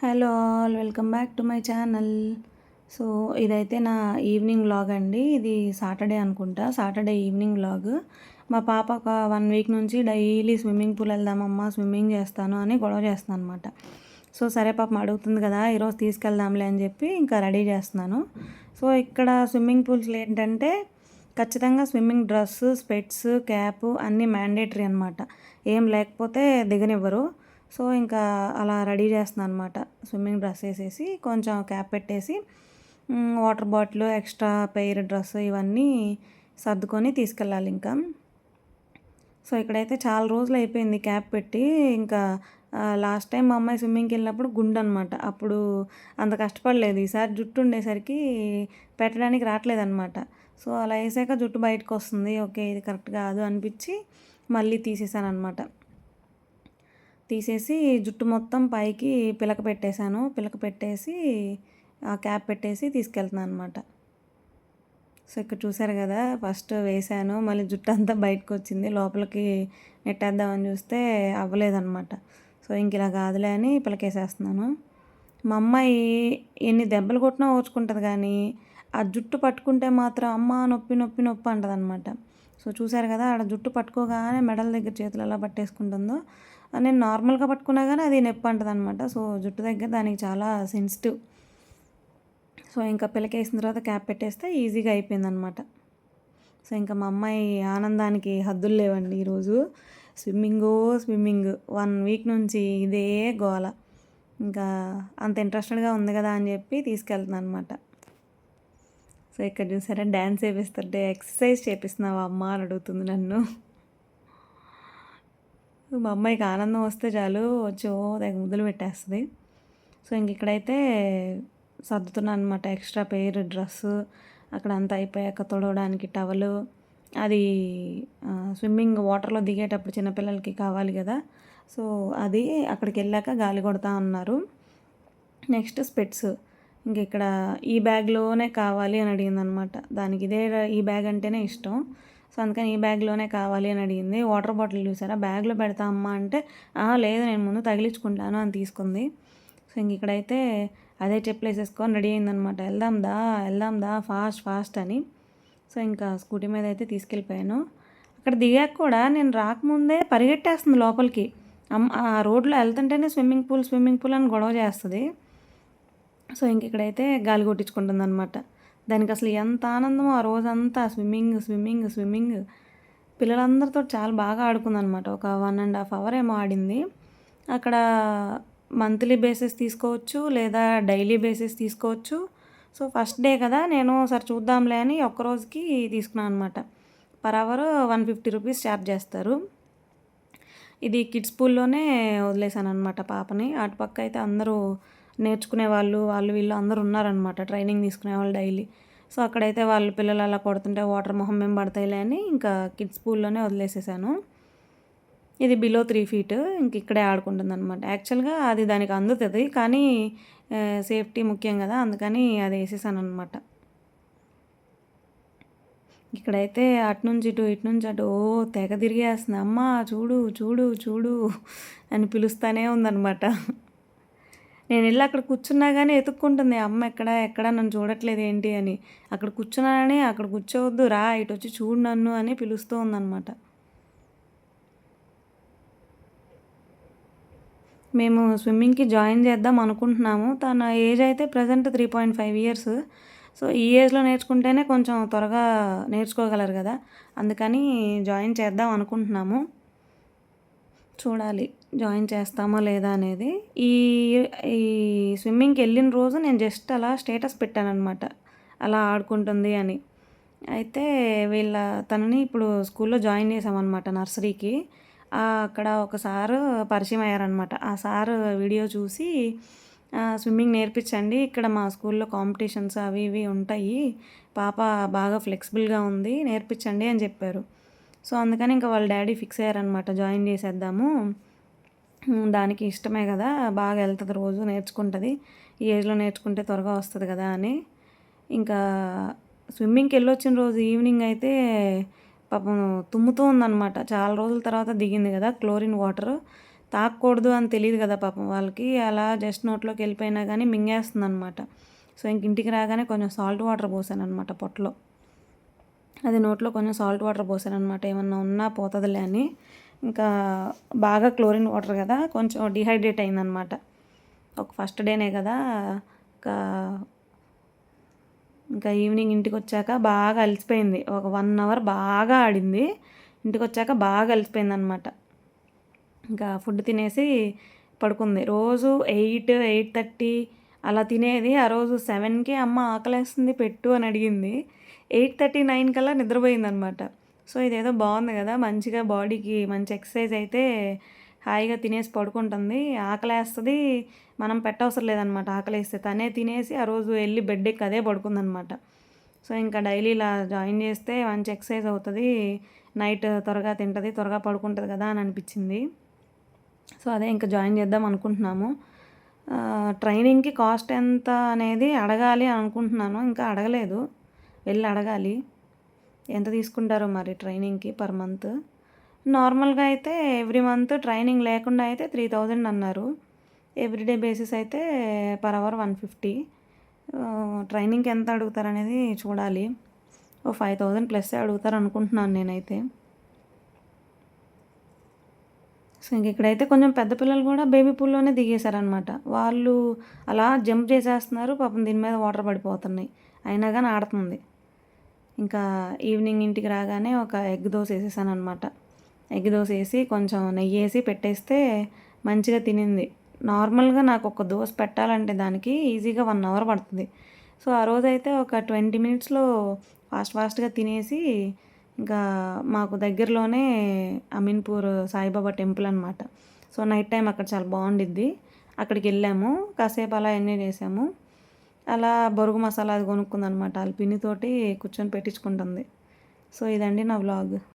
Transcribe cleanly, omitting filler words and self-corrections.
Hello all welcome back to my channel. So ఇదైతే నా evening vlog అండి. ఇది సాటర్డే అనుకుంటా, సాటర్డే ఈవినింగ్ వ్లాగ్. మా పాప ఒక 1 వీక్ నుంచి డైలీ స్విమ్మింగ్ పూల్ వెళ్దామమ్మా, స్విమ్మింగ్ చేస్తాను అని గొడవ చేస్తున్నాను అనమాట. సో సరే పాపం అడుగుతుంది కదా, ఈరోజు తీసుకెళ్దాంలే అని చెప్పి ఇంకా రెడీ చేస్తున్నాను. సో ఇక్కడ స్విమ్మింగ్ పూల్స్లో ఏంటంటే ఖచ్చితంగా స్విమ్మింగ్ డ్రెస్సు, స్పెట్స్, క్యాప్ అన్నీ మ్యాండేటరీ అనమాట. ఏం లేకపోతే దిగనివ్వరు. సో ఇంకా అలా రెడీ చేస్తున్నాను అనమాట. స్విమ్మింగ్ డ్రెస్ వేసేసి కొంచెం క్యాప్ పెట్టేసి water bottle, extra pair dress ఇవన్నీ సర్దుకొని తీసుకెళ్ళాలి ఇంకా. సో ఇక్కడైతే చాలా రోజులు అయిపోయింది క్యాప్ పెట్టి. ఇంకా లాస్ట్ టైం మా అమ్మాయి స్విమ్మింగ్కి వెళ్ళినప్పుడు గుండు అనమాట. అప్పుడు అంత కష్టపడలేదు. ఈసారి జుట్టు ఉండేసరికి పెట్టడానికి రావట్లేదన్నమాట. సో అలా వేసాక జుట్టు బయటకు వస్తుంది. ఓకే, ఇది కరెక్ట్ కాదు అనిపించి మళ్ళీ తీసేసాను అనమాట. తీసేసి జుట్టు మొత్తం పైకి పిలక పెట్టేశాను. పిలక పెట్టేసి ఆ క్యాప్ పెట్టేసి తీసుకెళ్తున్నాను అనమాట. సో ఇక్కడ చూసారు కదా, ఫస్ట్ వేసాను, మళ్ళీ జుట్టు అంతా బయటకు వచ్చింది. లోపలికి నెట్టేద్దామని చూస్తే అవ్వలేదన్నమాట. సో ఇంక ఇలా కాదులే అని పిలకేసేస్తున్నాను. మా అమ్మాయి ఎన్ని దెబ్బలు కొట్టినా ఓర్చుకుంటుంది, కానీ ఆ జుట్టు పట్టుకుంటే మాత్రం అమ్మ నొప్పి నొప్పి నొప్పి అంటది అనమాట. సో చూసారు కదా, ఆడ జుట్టు పట్టుకోగానే మెడల దగ్గర చేతులు ఎలా పట్టేసుకుంటుందో. నేను నార్మల్గా పట్టుకున్నా కానీ అది నొప్పి అంటది అనమాట. సో జుట్టు దగ్గర దానికి చాలా సెన్సిటివ్. సో ఇంకా పిలకేసిన తర్వాత క్యాప్ పెట్టేస్తే ఈజీగా అయిపోయిందనమాట. సో ఇంకా మా అమ్మాయి ఆనందానికి హద్దులు లేవండి. ఈరోజు స్విమ్మింగ్ 1 వీక్ నుంచి ఇదే గోల. ఇంకా అంత ఇంట్రెస్టెడ్గా ఉంది కదా అని చెప్పి తీసుకెళ్తున్నాను అనమాట. సో ఇక్కడ చూసారా, డ్యాన్స్ వేపిస్తుంటే ఎక్సర్సైజ్ చేపిస్తున్నావా అమ్మ అని అడుగుతుంది నన్ను. మా అమ్మాయికి ఆనందం వస్తే చాలు వచ్చి తెగ ముద్దులు పెట్టేస్తుంది. సో ఇంక ఇక్కడైతే సర్దుతున్నాను అనమాట. ఎక్స్ట్రా పెయిర్ డ్రెస్సు అక్కడ అంతా అయిపోయాక తొడవడానికి టవలు, అది స్విమ్మింగ్ వాటర్లో దిగేటప్పుడు చిన్నపిల్లలకి కావాలి కదా. సో అది అక్కడికి వెళ్ళాక గాలి కొడతా ఉన్నారు. నెక్స్ట్ స్పెట్స్ ఇంక ఇక్కడ ఈ బ్యాగ్లోనే కావాలి అని అడిగిందనమాట. దానికి ఈ బ్యాగ్ అంటేనే ఇష్టం. సో అందుకని ఈ బ్యాగ్లోనే కావాలి అని అడిగింది. వాటర్ బాటిల్ చూసారా, బ్యాగ్లో పెడతా అమ్మా అంటే లేదు నేను ముందు తగిలించుకుంటాను అని తీసుకుంది. సో ఇంక ఇక్కడైతే అదే చెప్పులు వేసేసుకొని రెడీ అయిందనమాట. వెళ్దాందా ఫాస్ట్ అని. సో ఇంకా స్కూటీ మీద అయితే తీసుకెళ్ళిపోయాను. అక్కడ దిగాక కూడా నేను రాకముందే పరిగెట్టేస్తుంది లోపలికి. ఆ రోడ్లో వెళ్తుంటేనే స్విమ్మింగ్ పూల్ అని గొడవ చేస్తుంది. సో ఇంక ఇక్కడైతే గాలి కొట్టించుకుంటుంది అనమాట. దానికి అసలు ఎంత ఆనందమో ఆ రోజంతా స్విమ్మింగ్. పిల్లలందరితో చాలా బాగా ఆడుకుందనమాట. ఒక 1.5 hour ఏమో ఆడింది. అక్కడ మంత్లీ బేసిస్ తీసుకోవచ్చు లేదా డైలీ బేసిస్ తీసుకోవచ్చు. సో ఫస్ట్ డే కదా, నేను సరే చూద్దాంలే అని ఒక్కరోజుకి తీసుకున్నాను అనమాట. పర్ అవర్ 150 రూపీస్ ఛార్జ్ చేస్తారు. ఇది కిడ్స్ పూల్లోనే వదిలేసాను అనమాట పాపని. అటుపక్క అయితే అందరూ నేర్చుకునే వాళ్ళు వీళ్ళు అందరూ ఉన్నారనమాట, ట్రైనింగ్ తీసుకునే వాళ్ళు డైలీ. సో అక్కడైతే వాళ్ళు పిల్లలు అలా కొడుతుంటే వాటర్ మొహం మేము పడతాయిలే అని ఇంకా కిడ్స్ పూల్లోనే వదిలేసేసాను. ఇది బిలో 3 feet. ఇంక ఇక్కడే ఆడుకుంటుంది అనమాట. యాక్చువల్గా అది దానికి అందుతుంది, కానీ సేఫ్టీ ముఖ్యం కదా, అందుకని అది వేసేసాను అనమాట. ఇక్కడైతే అటు నుంచి అటు తెగ తిరిగేస్తుంది. అమ్మ చూడు అని పిలుస్తూనే ఉందన్నమాట. నేను వెళ్ళి అక్కడ కూర్చున్నా కానీ ఎతుక్కుంటుంది, అమ్మ ఎక్కడ నన్ను చూడట్లేదు ఏంటి అని. అక్కడ కూర్చున్నానని అక్కడ కూర్చోవద్దు, రా ఇటు వచ్చి చూడు నన్ను అని పిలుస్తూ ఉందన్నమాట. మేము స్విమ్మింగ్కి జాయిన్ చేద్దాం అనుకుంటున్నాము. తన ఏజ్ అయితే ప్రజెంట్ 3.5 years. సో ఈ ఏజ్లో నేర్చుకుంటేనే కొంచెం త్వరగా నేర్చుకోగలరు కదా, అందుకని జాయిన్ చేద్దాం అనుకుంటున్నాము. చూడాలి జాయిన్ చేస్తామో లేదా అనేది. ఈ ఈ స్విమ్మింగ్కి వెళ్ళిన రోజు నేను జస్ట్ అలా స్టేటస్ పెట్టానమాట, అలా ఆడుకుంటుంది అని. అయితే తనని ఇప్పుడు స్కూల్లో జాయిన్ చేసామన్నమాట, నర్సరీకి. అక్కడ ఒక సారు పరిచయం అయ్యారనమాట. ఆ సారు వీడియో చూసి స్విమ్మింగ్ నేర్పించండి, ఇక్కడ మా స్కూల్లో కాంపిటీషన్స్ అవి ఇవి ఉంటాయి, పాప బాగా ఫ్లెక్సిబుల్గా ఉంది, నేర్పించండి అని చెప్పారు. సో అందుకని ఇంకా వాళ్ళ డాడీ ఫిక్స్ అయ్యారనమాట, జాయిన్ చేసేద్దాము, దానికి ఇష్టమే కదా, బాగా వెళ్తుంది, రోజు నేర్చుకుంటుంది, ఈ ఏజ్లో నేర్చుకుంటే త్వరగా వస్తుంది కదా అని. ఇంకా స్విమ్మింగ్కి వెళ్ళొచ్చిన రోజు ఈవినింగ్ అయితే పాపం తుమ్ముతూ ఉందన్నమాట. చాలా రోజుల తర్వాత దిగింది కదా, క్లోరిన్ వాటర్ తాకూడదు అని తెలియదు కదా పాపం వాళ్ళకి. అలా జస్ట్ నోట్లోకి వెళ్ళిపోయినా కానీ మింగేస్తుందనమాట. సో ఇంక ఇంటికి రాగానే కొంచెం సాల్ట్ వాటర్ పోసాననమాట పొట్టలో. అది నోట్లో కొంచెం సాల్ట్ వాటర్ పోసాననమాట, ఏమన్నా ఉన్నా పోతుందిలే అని. ఇంకా బాగా క్లోరిన్ వాటర్ కదా, కొంచెం డిహైడ్రేట్ అయిందనమాట. ఒక ఫస్ట్ డేనే కదా, ఇంకా ఇంకా ఈవినింగ్ ఇంటికి వచ్చాక బాగా అలసిపోయింది. ఒక 1 అవర్ బాగా ఆడింది. ఇంటికి వచ్చాక బాగా అలసిపోయింది అనమాట. ఇంకా ఫుడ్ తినేసి పడుకుంది. రోజు 8, 8:30 అలా తినేది. ఆ రోజు 7కే అమ్మ ఆకలేస్తుంది పెట్టు అని అడిగింది. 8:30, 9 కల్లా నిద్రపోయిందనమాట. సో ఇదేదో బాగుంది కదా, మంచిగా బాడీకి మంచి ఎక్సర్సైజ్ అయితే హాయిగా తినేసి పడుకుంటుంది. ఆకలేస్తుంది, మనం పెట్టవసరం లేదనమాట. ఆకలేస్తే తనే తినేసి ఆ రోజు వెళ్ళి బెడ్ ఎక్కి అదే పడుకుందనమాట. సో ఇంకా డైలీ ఇలా జాయిన్ చేస్తే మంచి ఎక్సర్సైజ్ అవుతుంది, నైట్ త్వరగా తింటుంది, త్వరగా పడుకుంటుంది కదా అని అనిపించింది. సో అదే ఇంకా జాయిన్ చేద్దాం అనుకుంటున్నాము. ట్రైనింగ్కి కాస్ట్ ఎంత అనేది అడగాలి అనుకుంటున్నాను, ఇంకా అడగలేదు, వెళ్ళి అడగాలి ఎంత తీసుకుంటారో మరి ట్రైనింగ్కి పర్ మంత్. నార్మల్గా అయితే ఎవ్రీ మంత్, ట్రైనింగ్ లేకుండా అయితే 3000 అన్నారు. ఎవ్రీడే బేసిస్ అయితే పర్ అవర్ 150. ట్రైనింగ్కి ఎంత అడుగుతారనేది చూడాలి. ఓ 5000 ప్లస్ అడుగుతారు అనుకుంటున్నాను నేనైతే. సో ఇంక ఇక్కడైతే కొంచెం పెద్ద పిల్లలు కూడా బేబీ పూల్లోనే దిగేశారనమాట. వాళ్ళు అలా జంప్ చేసేస్తున్నారు, పాపం దీని మీద వాటర్ పడిపోతున్నాయి, అయినా కానీ ఆడుతుంది. ఇంకా ఈవినింగ్ ఇంటికి రాగానే ఒక ఎగ్ దోశ వేసేసాను అనమాట. ఎగ్ దోశ వేసి కొంచెం నెయ్యి వేసి పెట్టేస్తే మంచిగా తినింది. నార్మల్గా నాకు ఒక దోశ పెట్టాలంటే దానికి ఈజీగా 1 అవర్ పడుతుంది. సో ఆ రోజైతే ఒక 20 మినిట్స్లో ఫాస్ట్గా తినేసి, ఇంకా మాకు దగ్గరలోనే అమీన్పూర్ సాయిబాబా టెంపుల్ అనమాట. సో నైట్ టైం అక్కడ చాలా బాగుండిద్ది. అక్కడికి వెళ్ళాము, కాసేపు అలా ఎంజాయ్ చేసాము. అలా బొరుగు మసాలా అది కొనుక్కుందనమాట, వాళ్ళ పిన్నితోటి కూర్చొని పెట్టించుకుంటుంది. సో ఇదండి నా వ్లాగ్.